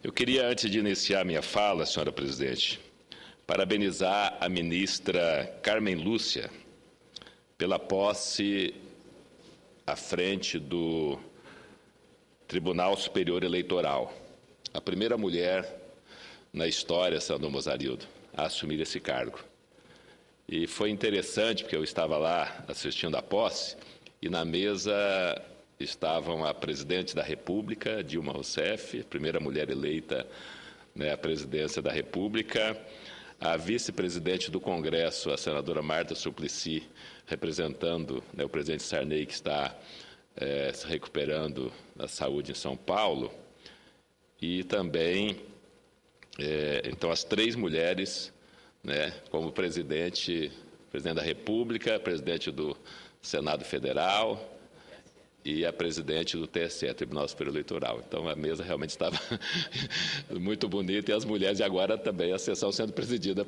Eu queria, antes de iniciar minha fala, senhora presidente, parabenizar a ministra Carmen Lúcia pela posse à frente do Tribunal Superior Eleitoral. A primeira mulher na história, senador Mozarildo, a assumir esse cargo. E foi interessante, porque eu estava lá assistindo à posse, e na mesa estavam a presidente da República, Dilma Rousseff, a primeira mulher eleita à presidência da República, a vice-presidente do Congresso, a senadora Marta Suplicy, representando o presidente Sarney, que está se recuperando da saúde em São Paulo, e também, então, as três mulheres, como presidente da República, presidente do Senado Federal e a presidente do TSE, Tribunal Superior Eleitoral. Então, a mesa realmente estava muito bonita, e as mulheres, e agora também a sessão sendo presidida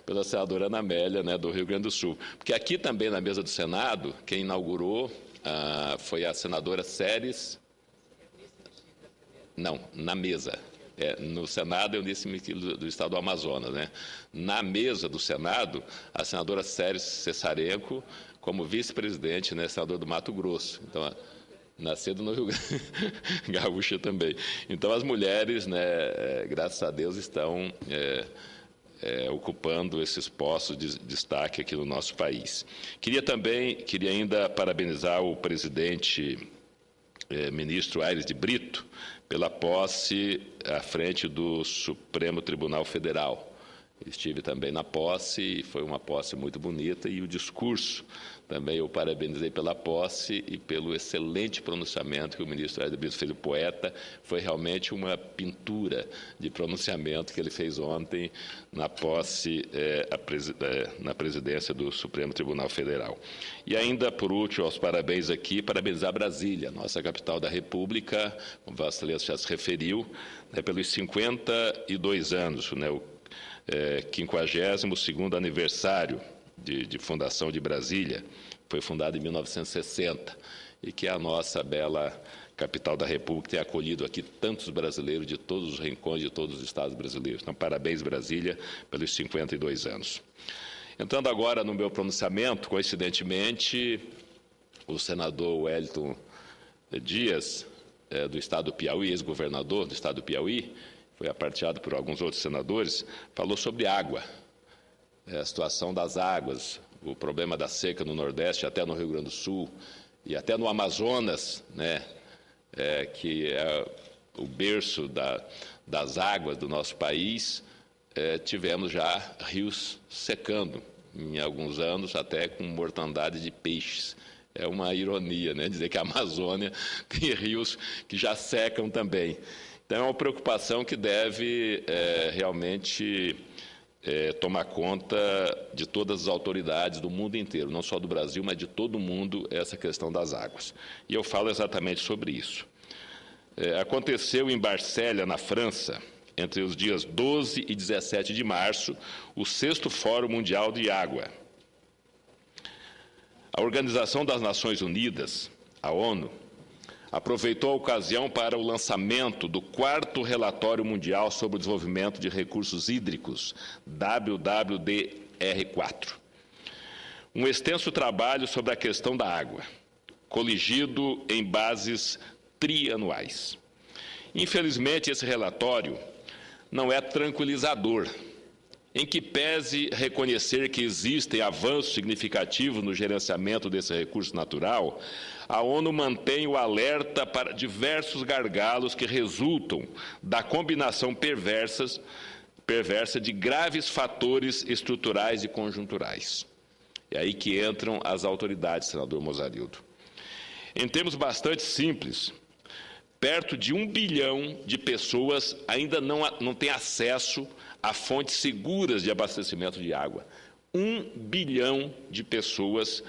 pela senadora Ana Amélia, do Rio Grande do Sul. Porque aqui também, na mesa do Senado, quem inaugurou foi a senadora Séries. Não, na mesa. No Senado, eu disse do Estado do Amazonas. Na mesa do Senado, a senadora Séries Cessarenko, como vice-presidente, senador do Mato Grosso. Então, nascido no Rio Grande, gaúcha também. Então, as mulheres, graças a Deus, estão ocupando esses postos de destaque aqui no nosso país. Queria ainda parabenizar o presidente ministro Aires de Brito pela posse à frente do Supremo Tribunal Federal. Estive também na posse, e foi uma posse muito bonita, e o discurso também eu parabenizei pela posse e pelo excelente pronunciamento que o ministro Aires de Brito fez. O poeta, foi realmente uma pintura de pronunciamento que ele fez ontem na posse na presidência do Supremo Tribunal Federal. E ainda, por último, aos parabéns aqui, parabenizar Brasília, nossa capital da República, como Vossa Excelência já se referiu, pelos 52 anos, o 52º aniversário de fundação de Brasília, foi fundada em 1960, e que é a nossa bela capital da República, tem acolhido aqui tantos brasileiros de todos os rincões de todos os estados brasileiros. Então, parabéns, Brasília, pelos 52 anos. Entrando agora no meu pronunciamento, coincidentemente, o senador Wellington Dias, do estado do Piauí, ex-governador do estado do Piauí, foi aparteado por alguns outros senadores, falou sobre água, a situação das águas, o problema da seca no Nordeste, até no Rio Grande do Sul, e até no Amazonas, que é o berço das águas do nosso país. Tivemos já rios secando, em alguns anos, até com mortandade de peixes. É uma ironia, dizer que a Amazônia tem rios que já secam também. Então, é uma preocupação que deve realmente tomar conta de todas as autoridades do mundo inteiro, não só do Brasil, mas de todo o mundo, essa questão das águas. E eu falo exatamente sobre isso. Aconteceu em Barcelona, na França, entre os dias 12 e 17 de março, o 6º Fórum Mundial de Água. A Organização das Nações Unidas, a ONU, aproveitou a ocasião para o lançamento do 4º Relatório Mundial sobre o Desenvolvimento de Recursos Hídricos, WWDR4. Um extenso trabalho sobre a questão da água, coligido em bases trianuais. Infelizmente, esse relatório não é tranquilizador, em que pese reconhecer que existem avanços significativos no gerenciamento desse recurso natural, a ONU mantém o alerta para diversos gargalos que resultam da combinação perversa de graves fatores estruturais e conjunturais. É aí que entram as autoridades, senador Mozarildo. Em termos bastante simples, perto de 1 bilhão de pessoas ainda não têm acesso a fontes seguras de abastecimento de água. 1 bilhão de pessoas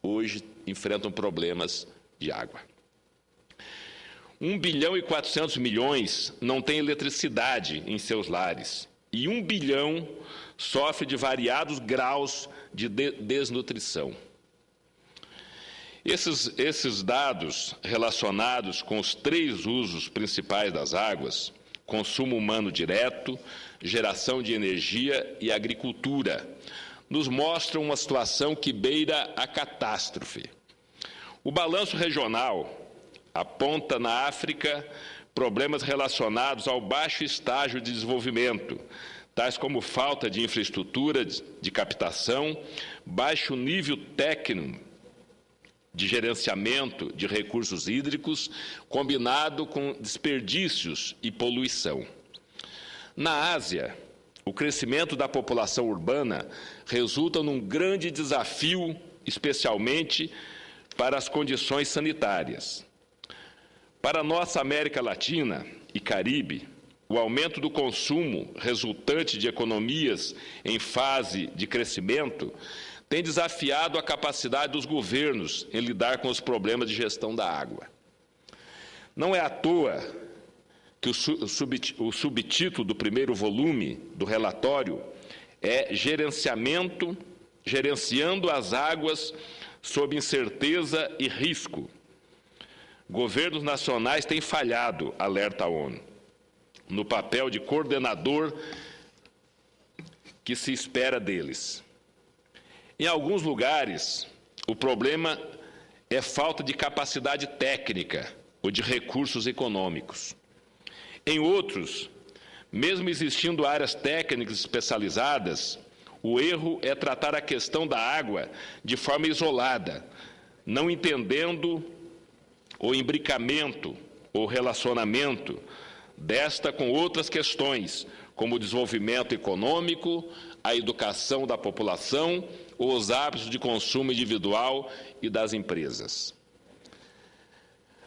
hoje enfrentam problemas de água. 1 bilhão e 400 milhões não têm eletricidade em seus lares. E 1 bilhão sofre de variados graus de desnutrição. Esses dados relacionados com os 3 usos principais das águas, consumo humano direto, geração de energia e agricultura, nos mostram uma situação que beira a catástrofe. O balanço regional aponta na África problemas relacionados ao baixo estágio de desenvolvimento, tais como falta de infraestrutura de captação, baixo nível técnico de gerenciamento de recursos hídricos, combinado com desperdícios e poluição. Na Ásia, o crescimento da população urbana resulta num grande desafio, especialmente para as condições sanitárias. Para a nossa América Latina e Caribe, o aumento do consumo resultante de economias em fase de crescimento tem desafiado a capacidade dos governos em lidar com os problemas de gestão da água. Não é à toa que o subtítulo do primeiro volume do relatório é Gerenciando as Águas sob Incerteza e Risco. Governos nacionais têm falhado, alerta a ONU, no papel de coordenador que se espera deles. Em alguns lugares, o problema é falta de capacidade técnica ou de recursos econômicos. Em outros, mesmo existindo áreas técnicas especializadas, o erro é tratar a questão da água de forma isolada, não entendendo o imbricamento ou relacionamento desta com outras questões, como o desenvolvimento econômico, a educação da população ou os hábitos de consumo individual e das empresas.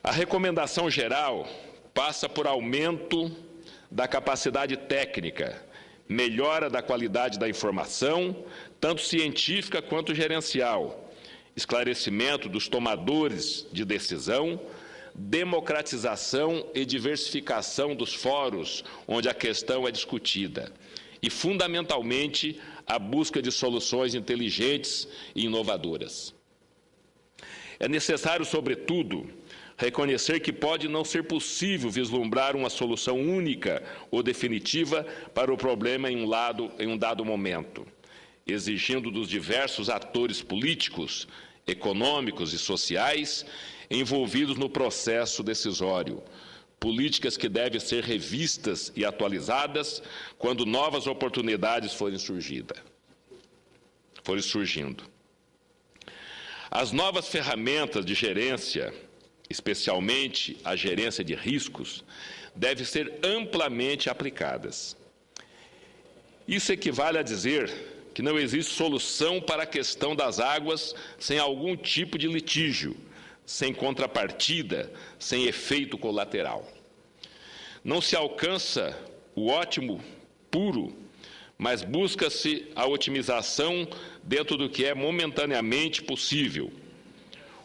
A recomendação geral passa por aumento da capacidade técnica, melhora da qualidade da informação, tanto científica quanto gerencial, esclarecimento dos tomadores de decisão, democratização e diversificação dos fóruns onde a questão é discutida e, fundamentalmente, a busca de soluções inteligentes e inovadoras. É necessário, sobretudo, reconhecer que pode não ser possível vislumbrar uma solução única ou definitiva para o problema em um dado momento, exigindo dos diversos atores políticos, econômicos e sociais envolvidos no processo decisório, políticas que devem ser revistas e atualizadas quando novas oportunidades forem surgindo. As novas ferramentas de gerência, especialmente a gerência de riscos, devem ser amplamente aplicadas. Isso equivale a dizer que não existe solução para a questão das águas sem algum tipo de litígio, sem contrapartida, sem efeito colateral. Não se alcança o ótimo puro, mas busca-se a otimização dentro do que é momentaneamente possível.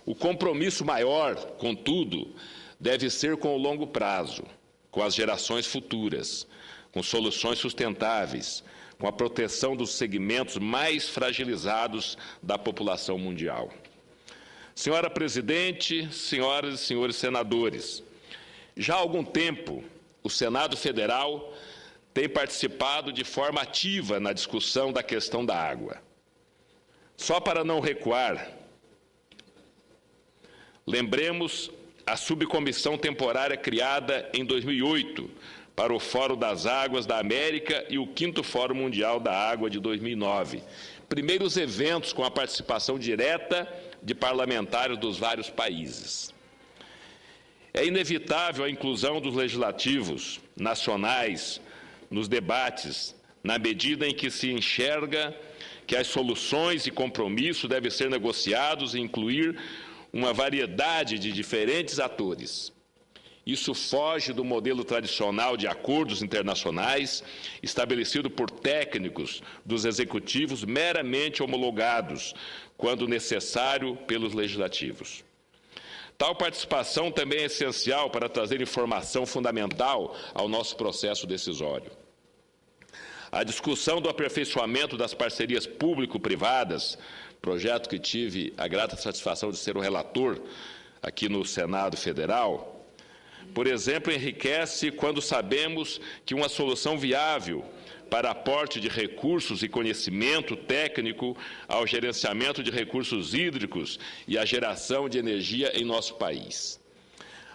O compromisso maior, contudo, deve ser com o longo prazo, com as gerações futuras, com soluções sustentáveis, com a proteção dos segmentos mais fragilizados da população mundial. Senhora Presidente, senhoras e senhores senadores, já há algum tempo o Senado Federal tem participado de forma ativa na discussão da questão da água. Só para não recuar, lembremos a subcomissão temporária criada em 2008 para o Fórum das Águas da América e o 5º Fórum Mundial da Água de 2009. Primeiros eventos com a participação direta de parlamentares dos vários países. É inevitável a inclusão dos legislativos nacionais nos debates, na medida em que se enxerga que as soluções e compromissos devem ser negociados e incluir uma variedade de diferentes atores. Isso foge do modelo tradicional de acordos internacionais estabelecido por técnicos dos executivos meramente homologados, quando necessário, pelos legislativos. Tal participação também é essencial para trazer informação fundamental ao nosso processo decisório. A discussão do aperfeiçoamento das parcerias público-privadas, projeto que tive a grata satisfação de ser o relator aqui no Senado Federal, Por exemplo, enriquece quando sabemos que uma solução viável para aporte de recursos e conhecimento técnico ao gerenciamento de recursos hídricos e à geração de energia em nosso país.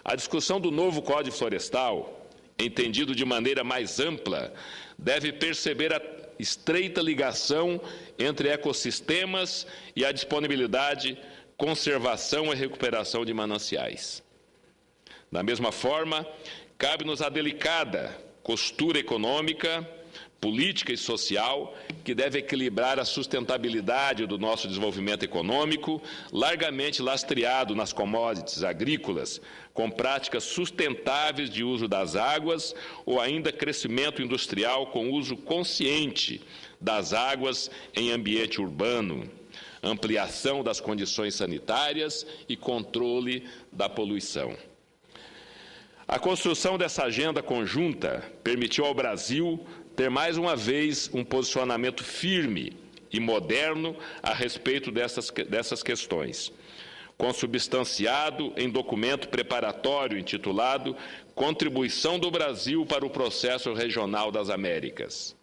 A discussão do novo Código Florestal, entendido de maneira mais ampla, deve perceber a estreita ligação entre ecossistemas e a disponibilidade, conservação e recuperação de mananciais. Da mesma forma, cabe-nos a delicada costura econômica, política e social que deve equilibrar a sustentabilidade do nosso desenvolvimento econômico, largamente lastreado nas commodities agrícolas, com práticas sustentáveis de uso das águas ou ainda crescimento industrial com uso consciente das águas em ambiente urbano, ampliação das condições sanitárias e controle da poluição. A construção dessa agenda conjunta permitiu ao Brasil ter mais uma vez um posicionamento firme e moderno a respeito dessas questões, consubstanciado em documento preparatório intitulado Contribuição do Brasil para o Processo Regional das Américas,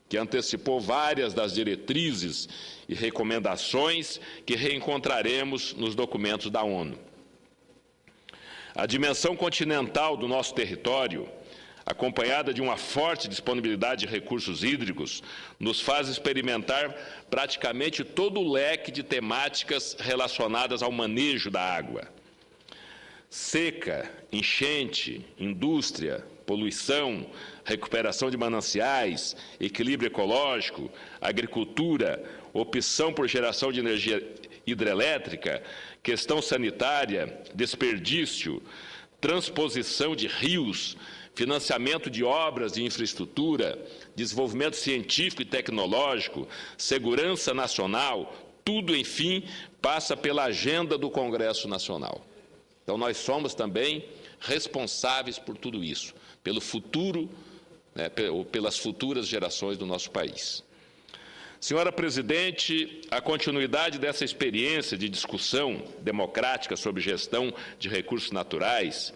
que antecipou várias das diretrizes e recomendações que reencontraremos nos documentos da ONU. A dimensão continental do nosso território, acompanhada de uma forte disponibilidade de recursos hídricos, nos faz experimentar praticamente todo o leque de temáticas relacionadas ao manejo da água. Seca, enchente, indústria, poluição, recuperação de mananciais, equilíbrio ecológico, agricultura, opção por geração de energia hidrelétrica, questão sanitária, desperdício, transposição de rios, financiamento de obras de infraestrutura, desenvolvimento científico e tecnológico, segurança nacional, tudo, enfim, passa pela agenda do Congresso Nacional. Então, nós somos também responsáveis por tudo isso, pelo futuro, ou pelas futuras gerações do nosso país. Senhora Presidente, a continuidade dessa experiência de discussão democrática sobre gestão de recursos naturais,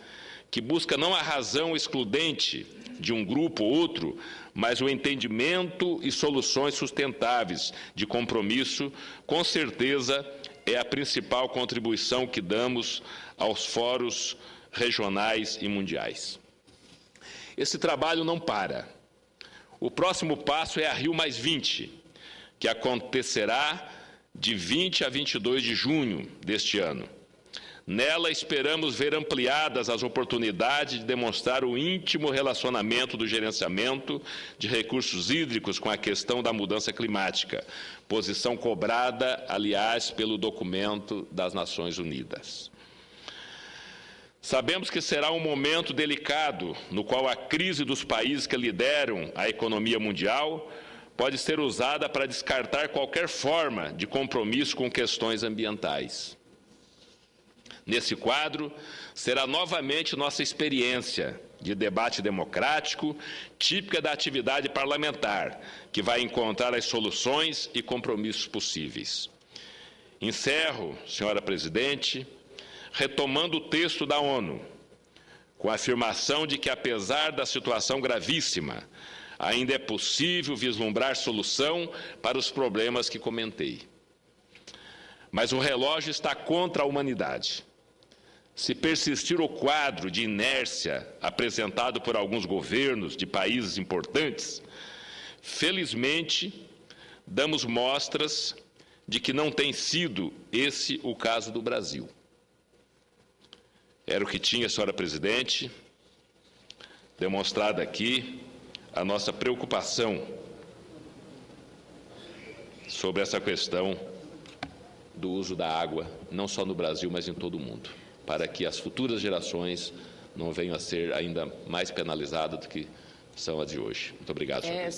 que busca não a razão excludente de um grupo ou outro, mas o entendimento e soluções sustentáveis de compromisso, com certeza é a principal contribuição que damos aos fóruns regionais e mundiais. Esse trabalho não para. O próximo passo é a Rio+20, que acontecerá de 20 a 22 de junho deste ano. Nela, esperamos ver ampliadas as oportunidades de demonstrar o íntimo relacionamento do gerenciamento de recursos hídricos com a questão da mudança climática, posição cobrada, aliás, pelo documento das Nações Unidas. Sabemos que será um momento delicado, no qual a crise dos países que lideram a economia mundial pode ser usada para descartar qualquer forma de compromisso com questões ambientais. Nesse quadro, será novamente nossa experiência de debate democrático, típica da atividade parlamentar, que vai encontrar as soluções e compromissos possíveis. Encerro, senhora Presidente, retomando o texto da ONU, com a afirmação de que, apesar da situação gravíssima, ainda é possível vislumbrar solução para os problemas que comentei. Mas o relógio está contra a humanidade. Se persistir o quadro de inércia apresentado por alguns governos de países importantes, felizmente, damos mostras de que não tem sido esse o caso do Brasil. Era o que tinha, senhora Presidente, demonstrada aqui a nossa preocupação sobre essa questão do uso da água, não só no Brasil, mas em todo o mundo, para que as futuras gerações não venham a ser ainda mais penalizadas do que são as de hoje. Muito obrigado, senhor presidente.